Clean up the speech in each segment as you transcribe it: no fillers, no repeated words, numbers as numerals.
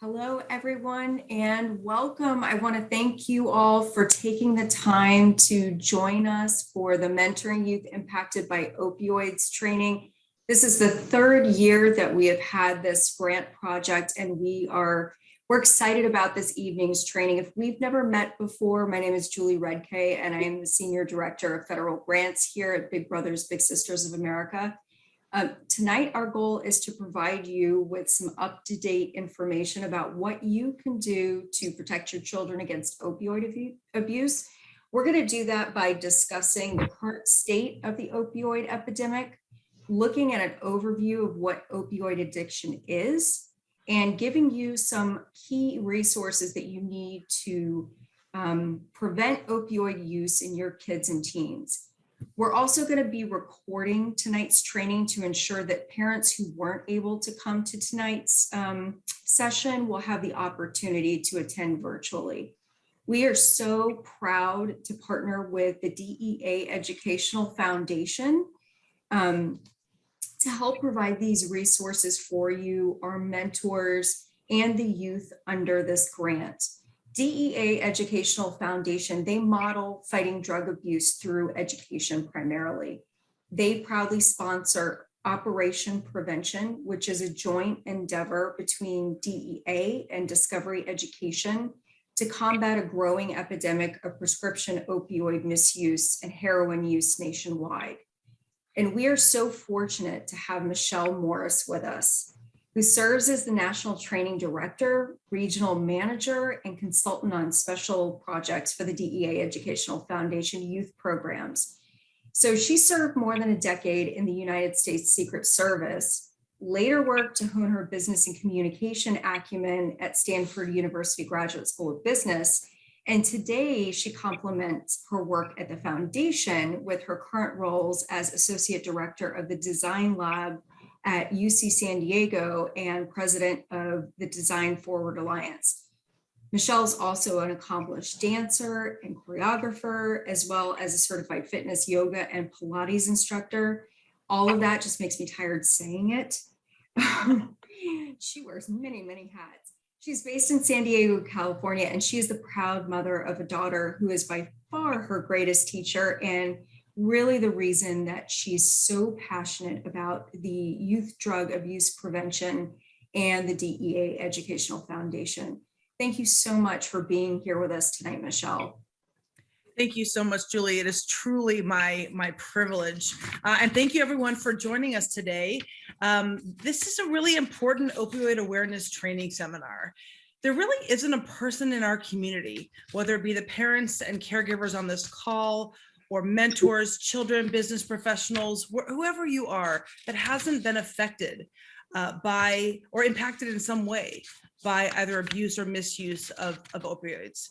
Hello, everyone, and welcome. I want to thank you all for taking the time to join us for the Mentoring Youth Impacted by Opioids training. This is the third year that we have had this grant project, and we're excited about this evening's training. If we've never met before, my name is Julie Redkay, and I am the Senior Director of Federal Grants here at Big Brothers Big Sisters of America. Tonight, our goal is to provide you with some up-to-date information about what you can do to protect your children against opioid abuse. We're going to do that by discussing the current state of the opioid epidemic, looking at an overview of what opioid addiction is, and giving you some key resources that you need to prevent opioid use in your kids and teens. We're also going to be recording tonight's training to ensure that parents who weren't able to come to tonight's session will have the opportunity to attend virtually. We are so proud to partner with the Dea Educational Foundation to help provide these resources for you, our mentors, and the youth under this grant. Dea Educational Foundation, they model fighting drug abuse through education primarily. They proudly sponsor Operation Prevention, which is a joint endeavor between DEA and Discovery Education to combat a growing epidemic of prescription opioid misuse and heroin use nationwide. And we are so fortunate to have Michelle Morris with us, who serves as the National Training Director, Regional Manager, and Consultant on Special Projects for the DEA Educational Foundation Youth Programs. So she served more than a decade in the United States Secret Service, later worked to hone her business and communication acumen at Stanford University Graduate School of Business. And today she complements her work at the foundation with her current roles as Associate Director of the Design Lab at UC San Diego and president of the Design Forward Alliance. Michelle's also an accomplished dancer and choreographer, as well as a certified fitness, yoga, and Pilates instructor. All of that just makes me tired saying it. She wears many, many hats. She's based in San Diego, California, and she is the proud mother of a daughter who is by far her greatest teacher and really the reason that she's so passionate about the youth drug abuse prevention and the DEA Educational Foundation. Thank you so much for being here with us tonight, Michelle. Thank you so much, Julie. It is truly my privilege. And thank you everyone for joining us today. This is a really important opioid awareness training seminar. There really isn't a person in our community, whether it be the parents and caregivers on this call, or mentors, children, business professionals, whoever you are, that hasn't been affected by or impacted in some way by either abuse or misuse of opioids.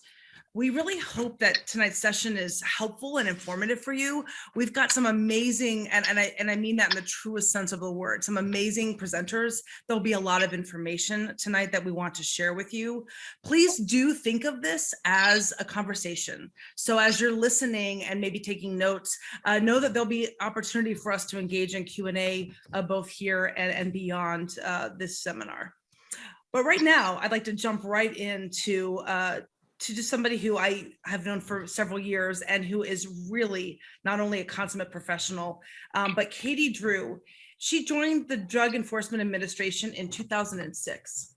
We really hope that tonight's session is helpful and informative for you. We've got some amazing, and I mean that in the truest sense of the word, some amazing presenters. There'll be a lot of information tonight that we want to share with you. Please do think of this as a conversation. So as you're listening and maybe taking notes, know that there'll be opportunity for us to engage in Q&A both here and beyond this seminar. But right now, I'd like to jump right into to just somebody who I have known for several years and who is really not only a consummate professional, but Katie Drew. She joined the Drug Enforcement Administration in 2006.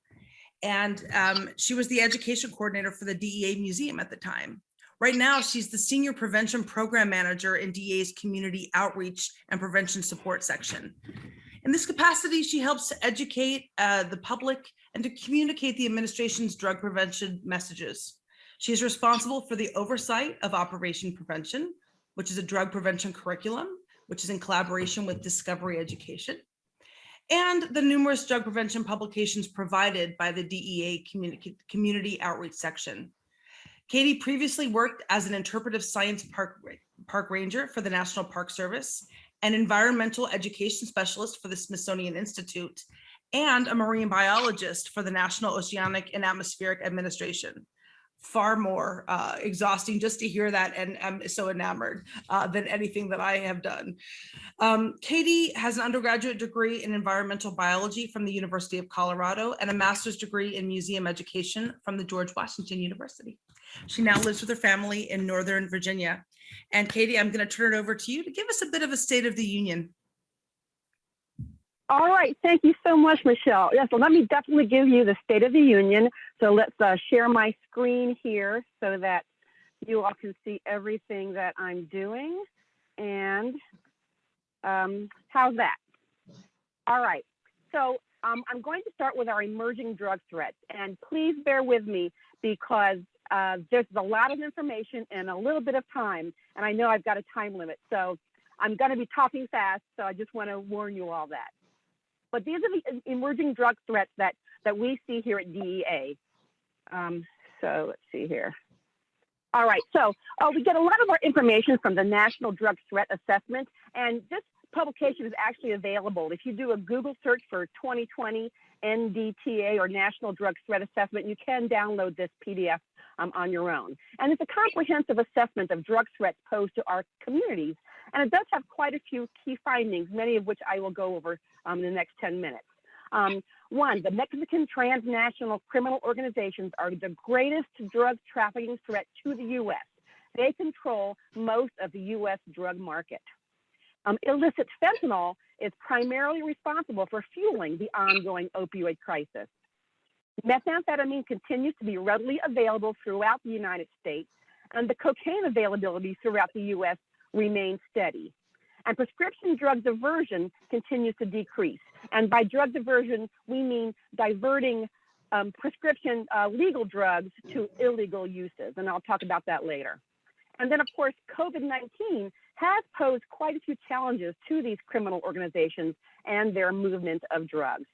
And she was the education coordinator for the DEA Museum at the time. Right now, she's the Senior Prevention Program Manager in DEA's Community Outreach and Prevention Support Section. In this capacity, she helps to educate the public and to communicate the administration's drug prevention messages. She is responsible for the oversight of Operation Prevention, which is a drug prevention curriculum, which is in collaboration with Discovery Education, and the numerous drug prevention publications provided by the DEA Community Outreach Section. Katie previously worked as an interpretive science park ranger for the National Park Service, an environmental education specialist for the Smithsonian Institute, and a marine biologist for the National Oceanic and Atmospheric Administration. far more exhausting just to hear that, and I'm so enamored than anything that I have done. Katie has an undergraduate degree in environmental biology from the University of Colorado and a master's degree in museum education from the George Washington University. She now lives with her family in Northern Virginia. And Katie, I'm going to turn it over to you to give us a bit of a State of the Union. All right, thank you so much, Michelle. Yeah, so let me definitely give you the State of the Union. So let's share my screen here so that you all can see everything that I'm doing. And how's that? All right, so I'm going to start with our emerging drug threats. And please bear with me because there's a lot of information and a little bit of time. And I know I've got a time limit. So I'm going to be talking fast. So I just want to warn you all that. But these are the emerging drug threats that we see here at DEA. So let's see here. All right, so we get a lot of our information from the National Drug Threat Assessment, and this publication is actually available. If you do a Google search for 2020 NDTA or National Drug Threat Assessment, you can download this PDF on your own. And it's a comprehensive assessment of drug threats posed to our communities. And it does have quite a few key findings, many of which I will go over in the next 10 minutes. One, the Mexican transnational criminal organizations are the greatest drug trafficking threat to the U.S. They control most of the U.S. drug market. Illicit fentanyl is primarily responsible for fueling the ongoing opioid crisis. Methamphetamine continues to be readily available throughout the United States, and the cocaine availability throughout the U.S. remains steady. And prescription drug diversion continues to decrease. And by drug diversion, we mean diverting prescription legal drugs to illegal uses. And I'll talk about that later. And then, of course, COVID-19 has posed quite a few challenges to these criminal organizations and their movement of drugs.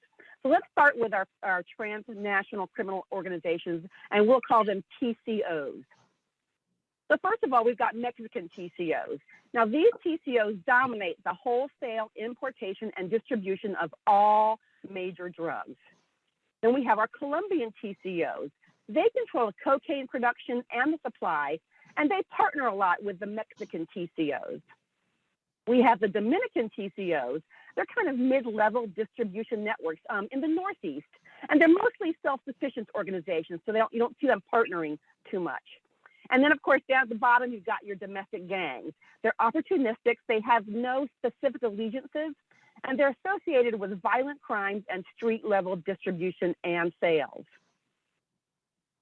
So let's start with our transnational criminal organizations, and we'll call them TCOs. So first of all, we've got Mexican TCOs. Now, these TCOs dominate the wholesale importation and distribution of all major drugs. Then we have our Colombian TCOs. They control the cocaine production and the supply, and they partner a lot with the Mexican TCOs. We have the Dominican TCOs. They're kind of mid-level distribution networks in the Northeast, and they're mostly self-sufficient organizations, so you don't see them partnering too much. And then, of course, down at the bottom, you've got your domestic gangs. They're opportunistic. They have no specific allegiances, and they're associated with violent crimes and street-level distribution and sales.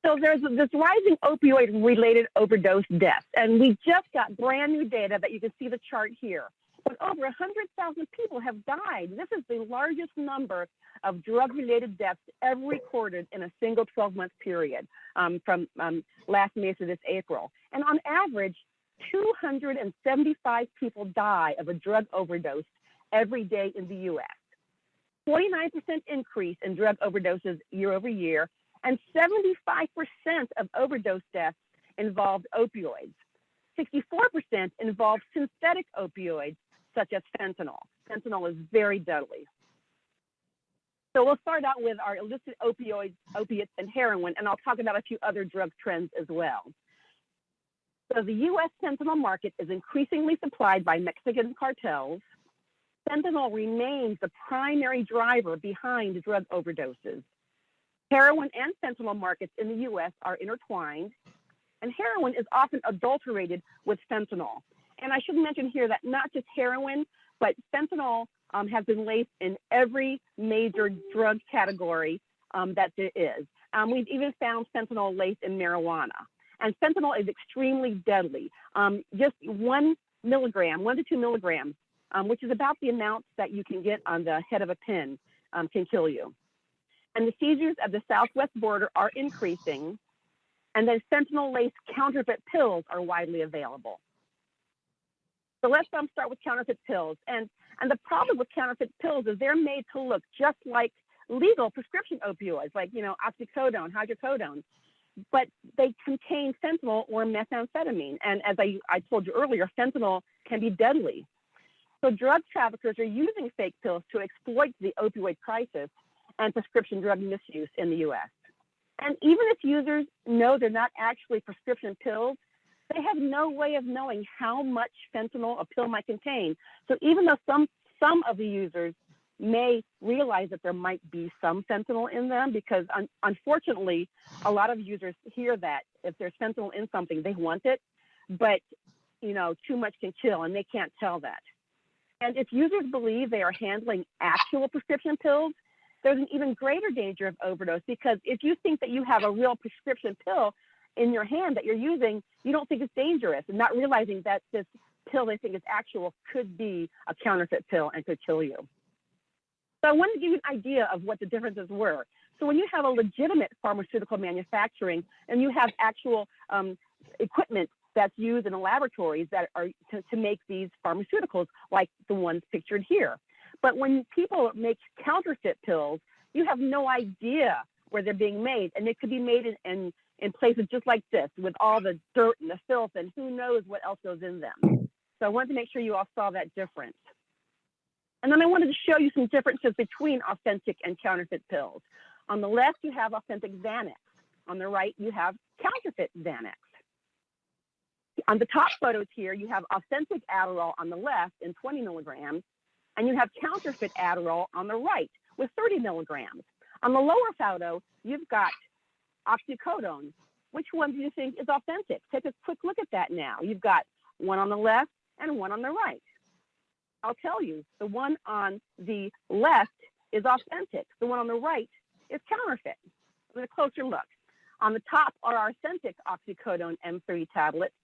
So there's this rising opioid-related overdose deaths, and we just got brand new data that you can see the chart here. But over 100,000 people have died. This is the largest number of drug-related deaths ever recorded in a single 12-month period from last May to this April. And on average, 275 people die of a drug overdose every day in the U.S. 49% increase in drug overdoses year over year, and 75% of overdose deaths involved opioids. 64% involved synthetic opioids, such as fentanyl. Fentanyl is very deadly. So we'll start out with our illicit opioids, opiates, and heroin, and I'll talk about a few other drug trends as well. So the U.S. fentanyl market is increasingly supplied by Mexican cartels. Fentanyl remains the primary driver behind drug overdoses. Heroin and fentanyl markets in the U.S. are intertwined, and heroin is often adulterated with fentanyl. And I should mention here that not just heroin, but fentanyl has been laced in every major drug category that there is. We've even found fentanyl laced in marijuana. And fentanyl is extremely deadly. Just 1 milligram, 1 to 2 milligrams, which is about the amount that you can get on the head of a pin, can kill you. And the seizures at the southwest border are increasing. And then fentanyl-laced counterfeit pills are widely available. So let's start with counterfeit pills. And the problem with counterfeit pills is they're made to look just like legal prescription opioids, like, oxycodone, hydrocodone, but they contain fentanyl or methamphetamine. And as I told you earlier, fentanyl can be deadly. So drug traffickers are using fake pills to exploit the opioid crisis and prescription drug misuse in the U.S. And even if users know they're not actually prescription pills, they have no way of knowing how much fentanyl a pill might contain. So even though some of the users may realize that there might be some fentanyl in them, because unfortunately, a lot of users hear that if there's fentanyl in something, they want it, but too much can kill, and they can't tell that. And if users believe they are handling actual prescription pills, there's an even greater danger of overdose, because if you think that you have a real prescription pill in your hand that you're using, you don't think it's dangerous, and not realizing that this pill they think is actual could be a counterfeit pill and could kill you. So I wanted to give you an idea of what the differences were. So when you have a legitimate pharmaceutical manufacturing and you have actual equipment that's used in the laboratories that are to make these pharmaceuticals, like the ones pictured here. But when people make counterfeit pills, you have no idea where they're being made, and they could be made in places just like this, with all the dirt and the filth and who knows what else goes in them. So I wanted to make sure you all saw that difference. And then I wanted to show you some differences between authentic and counterfeit pills. On the left, you have authentic Xanax. On the right, you have counterfeit Xanax. On the top photos here, you have authentic Adderall on the left in 20 milligrams, and you have counterfeit Adderall on the right with 30 milligrams. On the lower photo, you've got oxycodone. Which one do you think is authentic? Take a quick look at that now. You've got one on the left and one on the right. I'll tell you, the one on the left is authentic. The one on the right is counterfeit. With a closer look. On the top are our authentic oxycodone M30 tablets,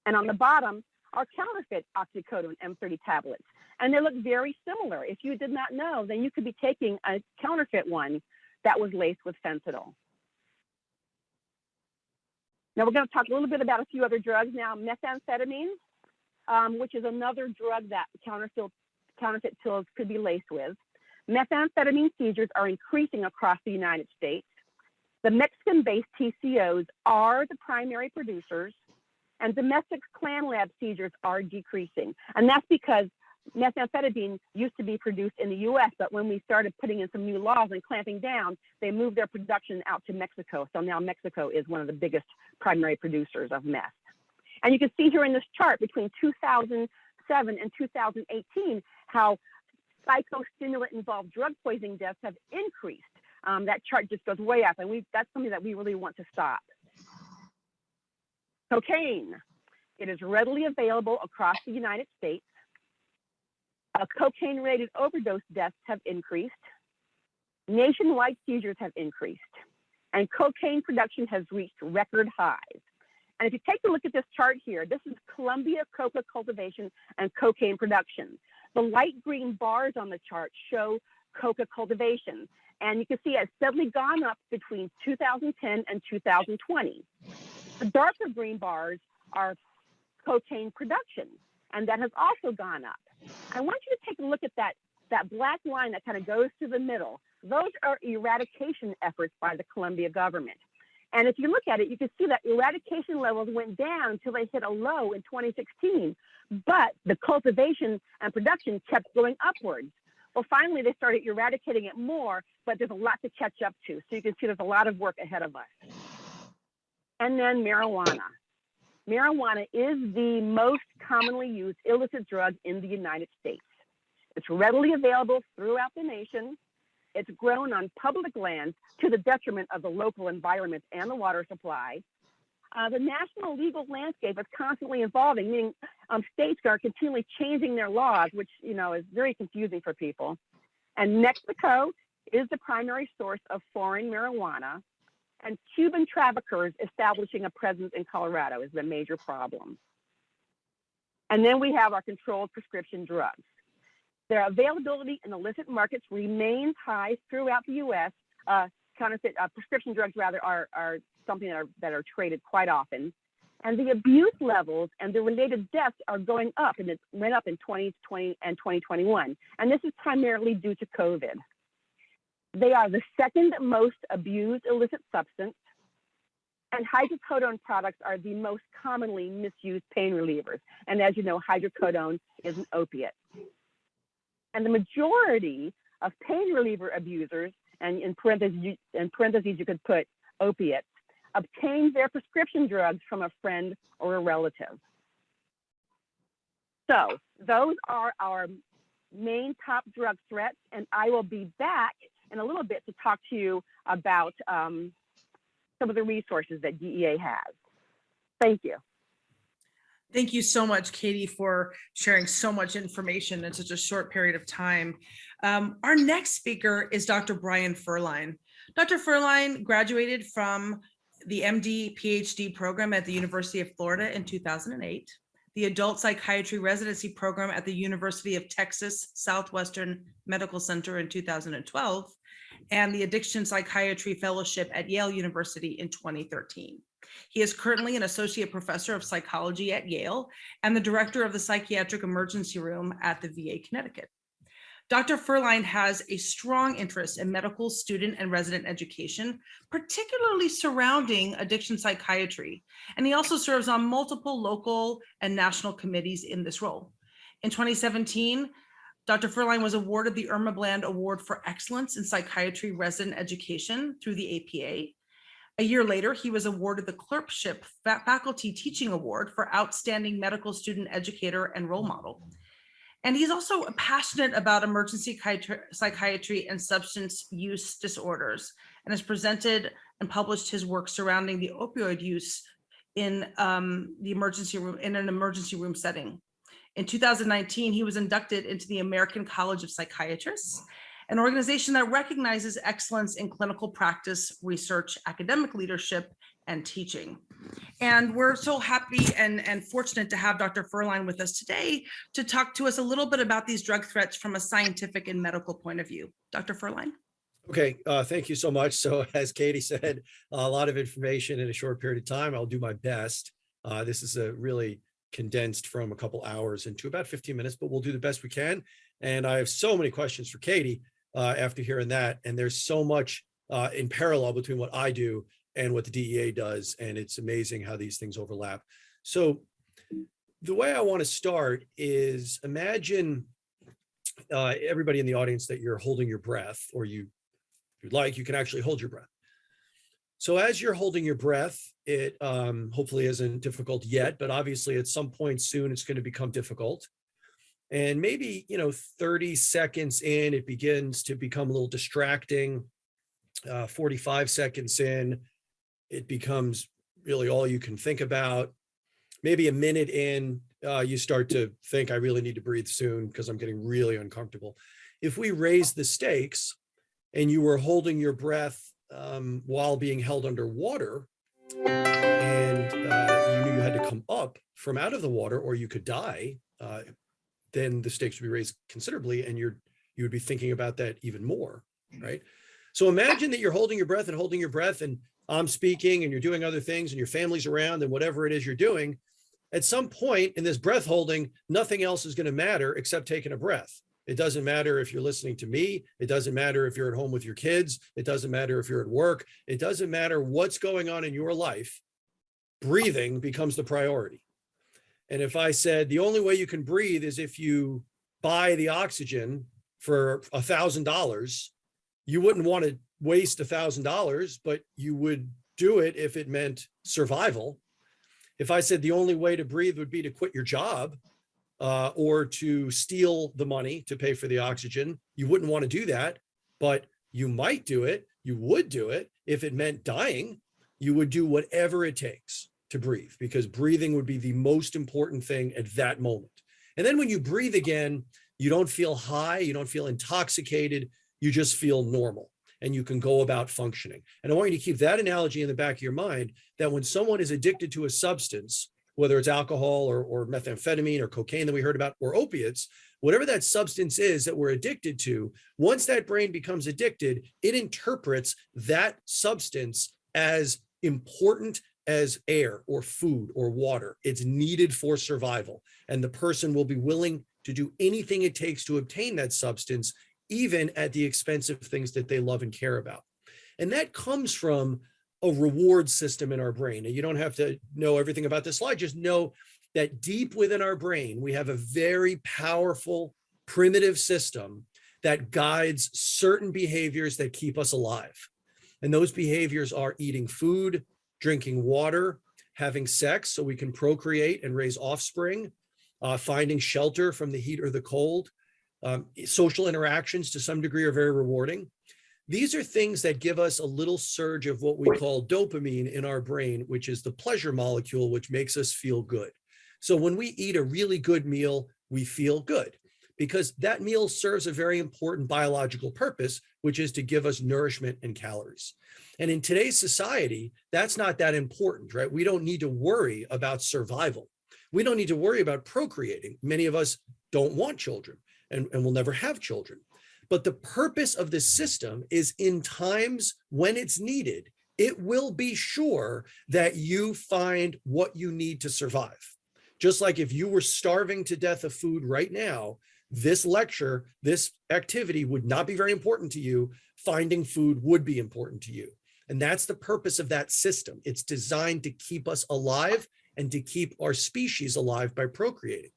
and on the bottom are counterfeit oxycodone M30 tablets. And they look very similar. If you did not know, then you could be taking a counterfeit one that was laced with fentanyl. Now we're going to talk a little bit about a few other drugs now. Methamphetamines, which is another drug that counterfeit pills could be laced with. Methamphetamine seizures are increasing across the United States. The Mexican-based TCOs are the primary producers, and domestic Klan lab seizures are decreasing. And that's because methamphetamine used to be produced in the US, but when we started putting in some new laws and clamping down, they moved their production out to Mexico. So now Mexico is one of the biggest primary producers of meth. And you can see here in this chart between 2007 and 2018 how psychostimulant-involved drug poisoning deaths have increased. That chart just goes way up, and that's something that we really want to stop. Cocaine. It is readily available across the United States. Cocaine-related overdose deaths have increased. Nationwide seizures have increased. And cocaine production has reached record highs. And if you take a look at this chart here, this is Colombia coca cultivation and cocaine production. The light green bars on the chart show coca cultivation. And you can see it's steadily gone up between 2010 and 2020. The darker green bars are cocaine production, and that has also gone up. I want you to take a look at that black line that kind of goes through the middle. Those are eradication efforts by the Colombia government. And if you look at it, you can see that eradication levels went down until they hit a low in 2016, but the cultivation and production kept going upwards. Well, finally, they started eradicating it more, but there's a lot to catch up to. So you can see there's a lot of work ahead of us. And then marijuana. Marijuana is the most commonly used illicit drug in the United States. It's readily available throughout the nation. It's grown on public lands to the detriment of the local environment and the water supply. The national legal landscape is constantly evolving, meaning states are continually changing their laws, which is very confusing for people. And Mexico is the primary source of foreign marijuana, and Cuban traffickers establishing a presence in Colorado is the major problem. And then we have our controlled prescription drugs. Their availability in illicit markets remains high throughout the U.S. Counterfeit prescription drugs, rather, are something that are traded quite often. And the abuse levels and the related deaths are going up, and it went up in 2020 and 2021. And this is primarily due to COVID. They are the second most abused illicit substance, and hydrocodone products are the most commonly misused pain relievers. And as you know, hydrocodone is an opiate. And the majority of pain reliever abusers, and in parentheses you could put opiates, obtain their prescription drugs from a friend or a relative. So those are our main top drug threats, and I will be back in a little bit to talk to you about some of the resources that DEA has. Thank you. Thank you so much, Katie, for sharing so much information in such a short period of time. Our next speaker is Dr. Brian Ferlin. Dr. Ferlin graduated from the MD PhD program at the University of Florida in 2008, the adult psychiatry residency program at the University of Texas Southwestern Medical Center in 2012, and the addiction psychiatry fellowship at Yale University in 2013. He is currently an associate professor of psychology at Yale and the director of the psychiatric emergency room at the VA Connecticut. Dr. Ferlin has a strong interest in medical student and resident education, particularly surrounding addiction psychiatry, and he also serves on multiple local and national committees in this role. In 2017, Dr. Ferlin was awarded the Irma Bland Award for Excellence in Psychiatry Resident Education through the APA. A year later, he was awarded the Clerkship Faculty Teaching Award for Outstanding Medical Student Educator and Role Model. And he's also passionate about emergency psychiatry and substance use disorders, and has presented and published his work surrounding the opioid use in the emergency room, in an emergency room setting. In 2019, he was inducted into the American College of Psychiatrists, an organization that recognizes excellence in clinical practice, research, academic leadership, and teaching. And we're so happy and fortunate to have Dr. Ferlin with us today to talk to us a little bit about these drug threats from a scientific and medical point of view. Dr. Ferlin. Okay, thank you so much. So as Katie said, a lot of information in a short period of time. I'll do my best. This is a really condensed from a couple hours into about 15 minutes, but we'll do the best we can. And I have so many questions for Katie after hearing that. And there's so much in parallel between what I do and what the DEA does. And it's amazing how these things overlap. So the way I want to start is imagine everybody in the audience that you're holding your breath, or if you'd like, you can actually hold your breath. So as you're holding your breath, it hopefully isn't difficult yet, but obviously at some point soon, it's going to become difficult. And maybe, 30 seconds in, it begins to become a little distracting. 45 seconds in, it becomes really all you can think about. Maybe a minute in, you start to think, I really need to breathe soon because I'm getting really uncomfortable. If we raise the stakes and you were holding your breath while being held underwater, and you knew you had to come up from out of the water or you could die, then the stakes would be raised considerably, and you would be thinking about that even more, right? So imagine that you're holding your breath and I'm speaking and you're doing other things and your family's around and whatever it is you're doing. At some point in this breath holding, nothing else is going to matter except taking a breath. It doesn't matter if you're listening to me. It doesn't matter if you're at home with your kids. It doesn't matter if you're at work. It doesn't matter what's going on in your life. Breathing becomes the priority. And if I said the only way you can breathe is if you buy the oxygen for $1,000, you wouldn't want to waste $1,000, but you would do it if it meant survival. If I said the only way to breathe would be to quit your job or to steal the money to pay for the oxygen, you wouldn't want to do that, but you might do it. You would do it if it meant dying. You would do whatever it takes to breathe, because breathing would be the most important thing at that moment. And then when you breathe again, you don't feel high, you don't feel intoxicated, you just feel normal and you can go about functioning. And I want you to keep that analogy in the back of your mind, that when someone is addicted to a substance, whether it's alcohol or methamphetamine or cocaine that we heard about, or opiates, whatever that substance is that we're addicted to, once that brain becomes addicted, it interprets that substance as important as air or food or water. It's needed for survival. And the person will be willing to do anything it takes to obtain that substance, even at the expense of things that they love and care about. And that comes from a reward system in our brain. And you don't have to know everything about this slide, just know that deep within our brain, we have a very powerful, primitive system that guides certain behaviors that keep us alive. And those behaviors are eating food, drinking water, having sex so we can procreate and raise offspring, finding shelter from the heat or the cold. Social interactions to some degree are very rewarding. These are things that give us a little surge of what we call dopamine in our brain, which is the pleasure molecule, which makes us feel good. So when we eat a really good meal, we feel good because that meal serves a very important biological purpose, which is to give us nourishment and calories. And in today's society, that's not that important, right? We don't need to worry about survival. We don't need to worry about procreating. Many of us don't want children and will never have children. But the purpose of this system is in times when it's needed, it will be sure that you find what you need to survive. Just like if you were starving to death of food right now, this lecture, this activity would not be very important to you. Finding food would be important to you. And that's the purpose of that system. It's designed to keep us alive and to keep our species alive by procreating.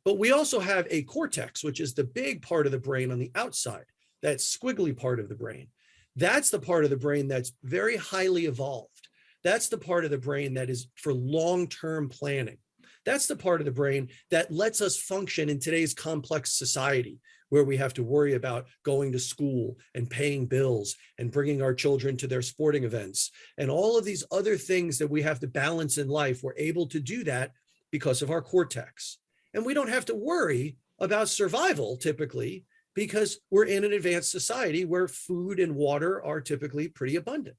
But we also have a cortex, which is the big part of the brain on the outside, that squiggly part of the brain. That's the part of the brain that's very highly evolved. That's the part of the brain that is for long-term planning. That's the part of the brain that lets us function in today's complex society, where we have to worry about going to school and paying bills and bringing our children to their sporting events and all of these other things that we have to balance in life. We're able to do that because of our cortex. And we don't have to worry about survival typically because we're in an advanced society where food and water are typically pretty abundant.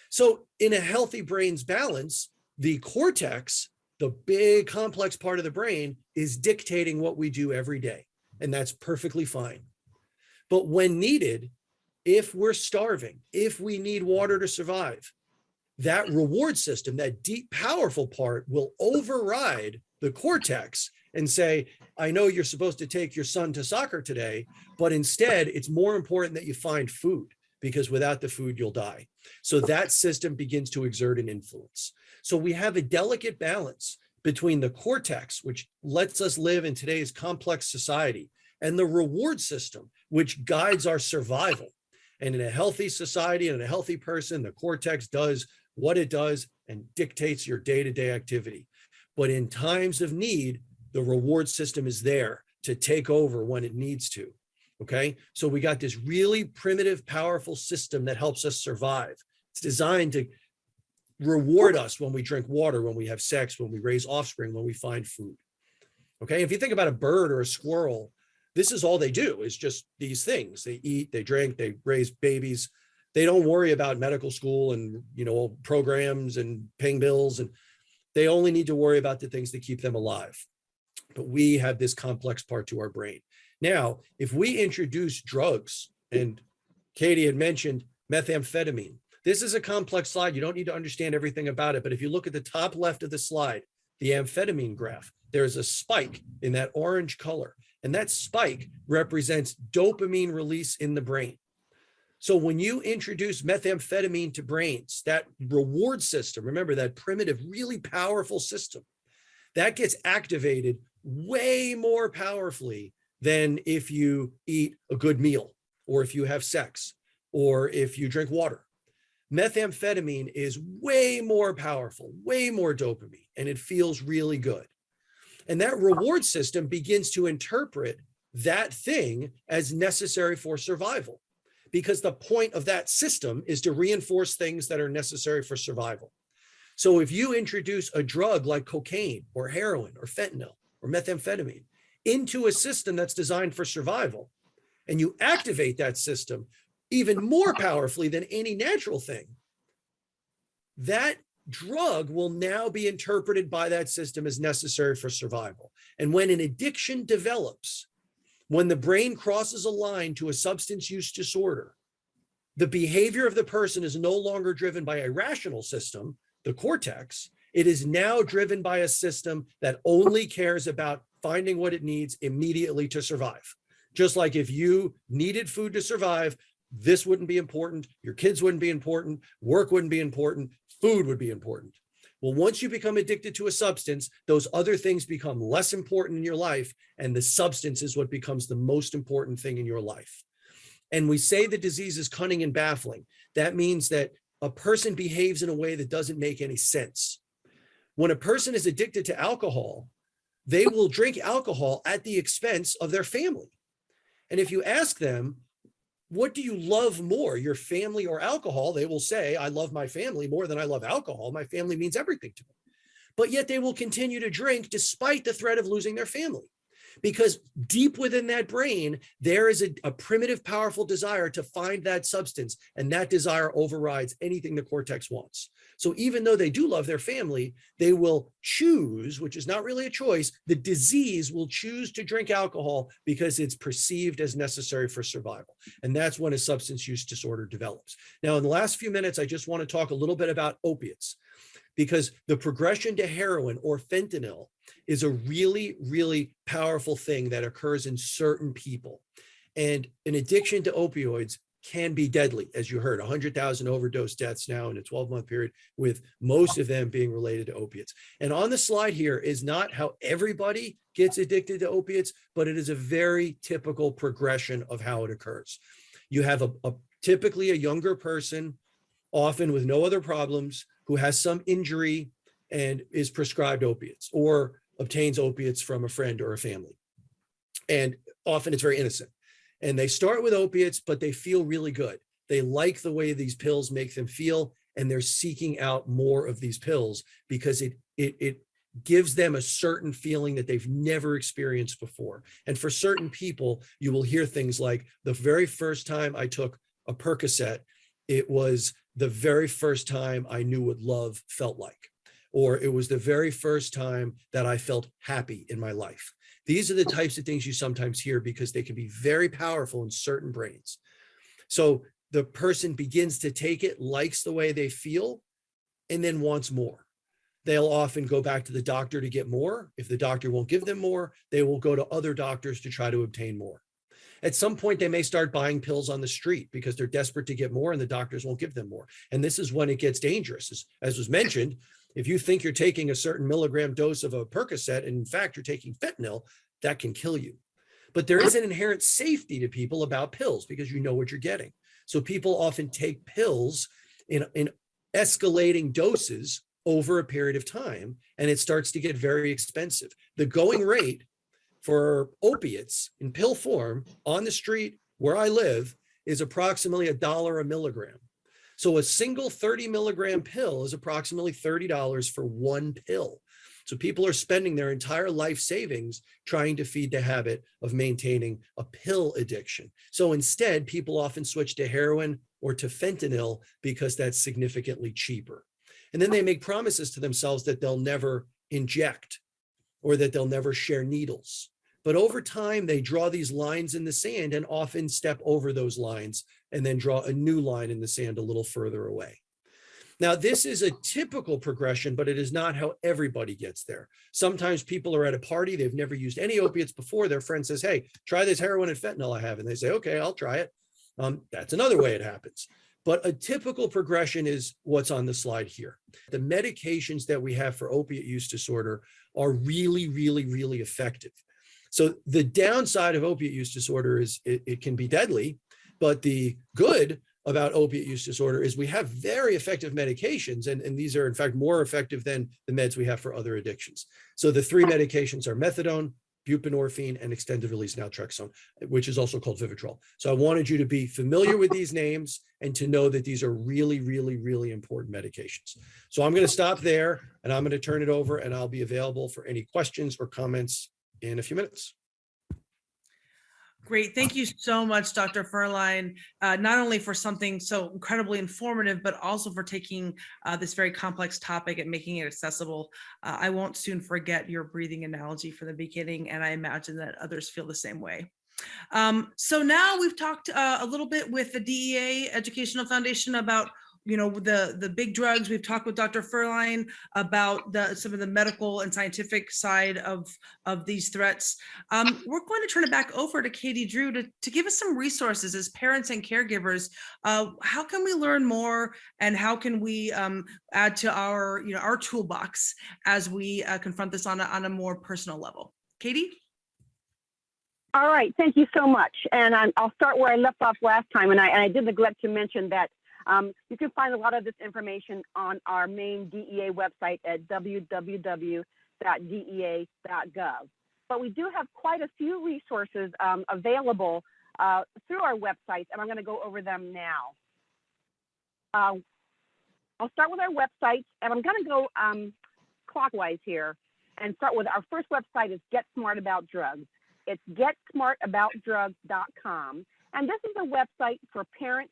So in a healthy brain's balance, the cortex, the big complex part of the brain, is dictating what we do every day. And that's perfectly fine. But when needed, if we're starving, if we need water to survive, that reward system, that deep, powerful part, will override the cortex and say, I know you're supposed to take your son to soccer today, but instead it's more important that you find food because without the food, you'll die. So that system begins to exert an influence. So we have a delicate balance between the cortex, which lets us live in today's complex society, and the reward system, which guides our survival. And in a healthy society and a healthy person, the cortex does what it does and dictates your day-to-day activity. But in times of need, the reward system is there to take over when it needs to. Okay, so we got this really primitive, powerful system that helps us survive. It's designed to reward us when we drink water, when we have sex, when we raise offspring, when we find food. Okay, if you think about a bird or a squirrel, this is all they do is just these things. They eat, they drink, they raise babies. They don't worry about medical school and, programs and paying bills. And they only need to worry about the things that keep them alive. But we have this complex part to our brain. Now, if we introduce drugs, and Katie had mentioned methamphetamine, this is a complex slide. You don't need to understand everything about it. But if you look at the top left of the slide, the amphetamine graph, there's a spike in that orange color. And that spike represents dopamine release in the brain. So when you introduce methamphetamine to brains, that reward system, remember that primitive, really powerful system, that gets activated way more powerfully than if you eat a good meal, or if you have sex, or if you drink water. Methamphetamine is way more powerful, way more dopamine, and it feels really good. And that reward system begins to interpret that thing as necessary for survival, because the point of that system is to reinforce things that are necessary for survival. So if you introduce a drug like cocaine or heroin or fentanyl or methamphetamine into a system that's designed for survival, and you activate that system even more powerfully than any natural thing, that drug will now be interpreted by that system as necessary for survival. And when an addiction develops, when the brain crosses a line to a substance use disorder, the behavior of the person is no longer driven by a rational system, the cortex. It is now driven by a system that only cares about finding what it needs immediately to survive. Just like if you needed food to survive, this wouldn't be important, your kids wouldn't be important, work wouldn't be important, food would be important. Well, once you become addicted to a substance, those other things become less important in your life, and the substance is what becomes the most important thing in your life. And we say the disease is cunning and baffling. That means that a person behaves in a way that doesn't make any sense. When a person is addicted to alcohol, they will drink alcohol at the expense of their family. And if you ask them, what do you love more, your family or alcohol? They will say, I love my family more than I love alcohol. My family means everything to me. But yet they will continue to drink despite the threat of losing their family. Because deep within that brain, there is a primitive, powerful desire to find that substance, and that desire overrides anything the cortex wants. So even though they do love their family, they will choose, which is not really a choice, the disease will choose to drink alcohol because it's perceived as necessary for survival. And that's when a substance use disorder develops. Now, in the last few minutes, I just want to talk a little bit about opiates, because the progression to heroin or fentanyl is a really, really powerful thing that occurs in certain people. And an addiction to opioids can be deadly, as you heard, 100,000 overdose deaths now in a 12-month period, with most of them being related to opiates. And on the slide here is not how everybody gets addicted to opiates, but it is a very typical progression of how it occurs. You have typically a younger person, often with no other problems, who has some injury and is prescribed opiates or obtains opiates from a friend or a family. And often it's very innocent. And they start with opiates, but they feel really good. They like the way these pills make them feel, and they're seeking out more of these pills because it gives them a certain feeling that they've never experienced before. And for certain people, you will hear things like, the very first time I took a Percocet, it was the very first time I knew what love felt like, or it was the very first time that I felt happy in my life. These are the types of things you sometimes hear because they can be very powerful in certain brains. So the person begins to take it, likes the way they feel, and then wants more. They'll often go back to the doctor to get more. If the doctor won't give them more, they will go to other doctors to try to obtain more. At some point, they may start buying pills on the street because they're desperate to get more and the doctors won't give them more. And this is when it gets dangerous. As was mentioned, if you think you're taking a certain milligram dose of a Percocet, and in fact, you're taking fentanyl, that can kill you. But there is an inherent safety to people about pills because you know what you're getting. So people often take pills in escalating doses over a period of time, and it starts to get very expensive. The going rate for opiates in pill form on the street where I live is approximately $1 a milligram. So a single 30 milligram pill is approximately $30 for one pill. So people are spending their entire life savings trying to feed the habit of maintaining a pill addiction. So instead, people often switch to heroin or to fentanyl because that's significantly cheaper. And then they make promises to themselves that they'll never inject or that they'll never share needles. But over time, they draw these lines in the sand and often step over those lines and then draw a new line in the sand a little further away. Now, this is a typical progression, but it is not how everybody gets there. Sometimes people are at a party, they've never used any opiates before. Their friend says, hey, try this heroin and fentanyl I have. And they say, okay, I'll try it. That's another way it happens. But a typical progression is what's on the slide here. The medications that we have for opiate use disorder are really, really, really effective. So the downside of opiate use disorder is it can be deadly, but the good about opiate use disorder is we have very effective medications, and these are in fact more effective than the meds we have for other addictions. So the three medications are methadone, buprenorphine, and extended release naltrexone, which is also called Vivitrol. So I wanted you to be familiar with these names and to know that these are really, really, really important medications. So I'm going to stop there and I'm going to turn it over, and I'll be available for any questions or comments in a few minutes. Great. Thank you so much, Dr. Ferlin, not only for something so incredibly informative, but also for taking this very complex topic and making it accessible. I won't soon forget your breathing analogy from the beginning, and I imagine that others feel the same way. So now we've talked a little bit with the Dea Educational Foundation about the big drugs. We've talked with Dr. Ferlin about some of the medical and scientific side of these threats. We're going to turn it back over to Katie Drew to give us some resources as parents and caregivers. How can we learn more, and how can we add to our toolbox as we confront this on a more personal level? Katie? All right, thank you so much. And I'll start where I left off last time. And I did neglect to mention that you can find a lot of this information on our main DEA website at www.dea.gov. But we do have quite a few resources available through our website, and I'm going to go over them now. I'll start with our website, and I'm going to go clockwise here and start with our first website is Get Smart About Drugs. It's getsmartaboutdrugs.com, and this is a website for parents,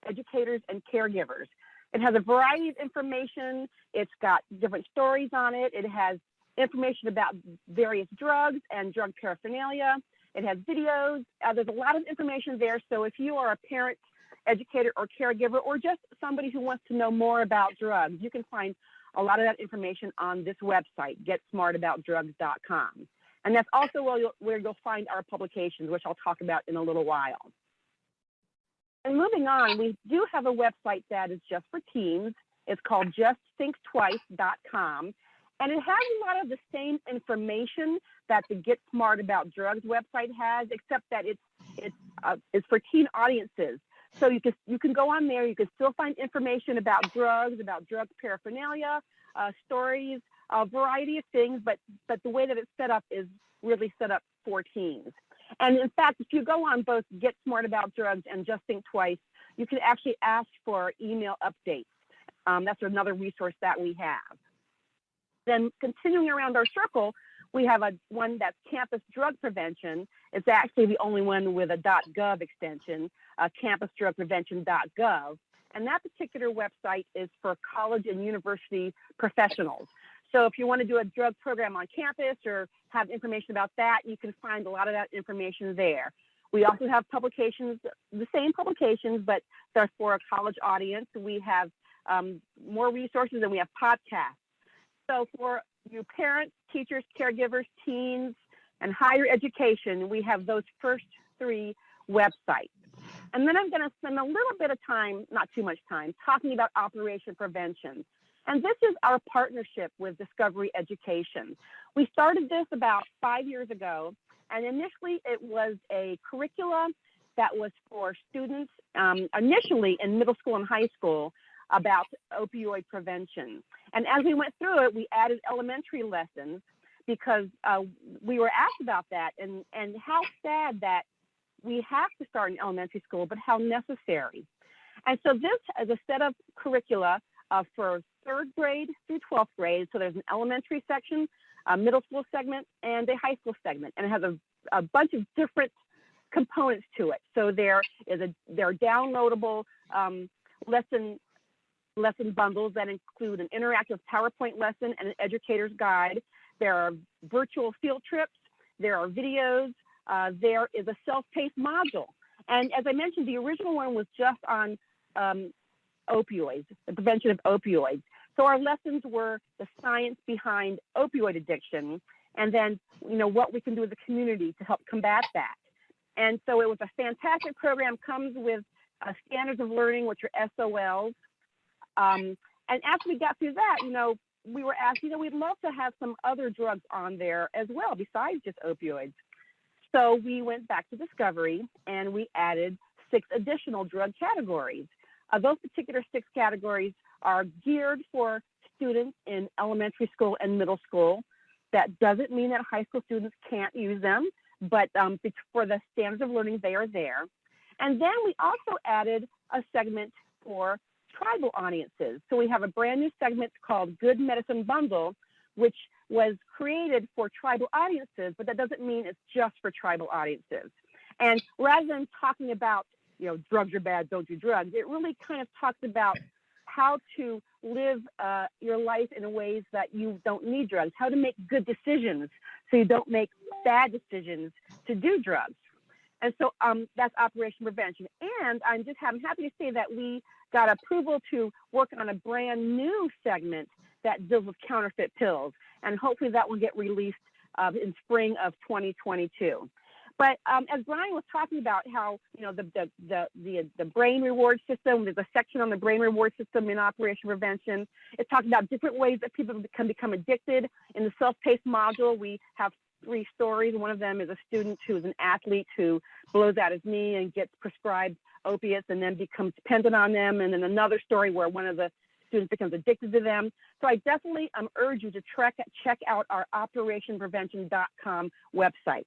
educators, and caregivers. It has a variety of information. It's got different stories on it. It has information about various drugs and drug paraphernalia. It has videos. There's a lot of information there. So if you are a parent, educator, or caregiver, or just somebody who wants to know more about drugs, you can find a lot of that information on this website, getsmartaboutdrugs.com. And that's also where you'll find our publications, which I'll talk about in a little while. And moving on, we do have a website that is just for teens. It's called justthinktwice.com. And it has a lot of the same information that the Get Smart About Drugs website has, except that it's for teen audiences. So you can go on there, you can still find information about drugs, about drug paraphernalia, stories, a variety of things, but the way that it's set up is really set up for teens. And in fact, if you go on both Get Smart About Drugs and Just Think Twice, you can actually ask for email updates. That's another resource that we have. Then continuing around our circle, we have one that's campus drug prevention. It's actually the only one with a .gov extension, campusdrugprevention.gov. And that particular website is for college and university professionals. So if you want to do a drug program on campus or have information about that, you can find a lot of that information there. We also have publications, the same publications, but they're for a college audience. We have more resources, and we have podcasts. So for you parents, teachers, caregivers, teens, and higher education, we have those first three websites. And then I'm going to spend a little bit of time, not too much time, talking about Operation Prevention. And this is our partnership with Discovery Education. We started this about 5 years ago, and initially it was a curricula that was for students initially in middle school and high school about opioid prevention. And as we went through it, we added elementary lessons because we were asked about that and how sad that we have to start in elementary school, but how necessary. And so this is a set of curricula for 3rd grade through 12th grade. So there's an elementary section, a middle school segment, and a high school segment. And it has a bunch of different components to it. So there are downloadable lesson bundles that include an interactive PowerPoint lesson and an educator's guide. There are virtual field trips. There are videos. There is a self-paced module. And as I mentioned, the original one was just on opioids, the prevention of opioids. So our lessons were the science behind opioid addiction, and then what we can do as a community to help combat that. And so it was a fantastic program. Comes with standards of learning, which are SOLs. And after we got through that, we were asked, we'd love to have some other drugs on there as well besides just opioids. So we went back to Discovery and we added 6 additional drug categories. Those particular 6 categories are geared for students in elementary school and middle school. That doesn't mean that high school students can't use them, but for the standards of learning, they are there. And then we also added a segment for tribal audiences. So we have a brand new segment called Good Medicine Bundle, which was created for tribal audiences, but that doesn't mean it's just for tribal audiences. And rather than talking about, drugs are bad, don't do drugs, it really kind of talks about how to live your life in ways that you don't need drugs, how to make good decisions so you don't make bad decisions to do drugs. And so that's Operation Prevention. And I'm happy to say that we got approval to work on a brand new segment that deals with counterfeit pills. And hopefully that will get released in spring of 2022. But as Brian was talking about how, the brain reward system, there's a section on the brain reward system in Operation Prevention. It talks about different ways that people can become addicted. In the self-paced module, we have 3 stories. One of them is a student who is an athlete who blows out his knee and gets prescribed opiates and then becomes dependent on them. And then another story where one of the students becomes addicted to them. So I definitely urge you to check out our operationprevention.com website.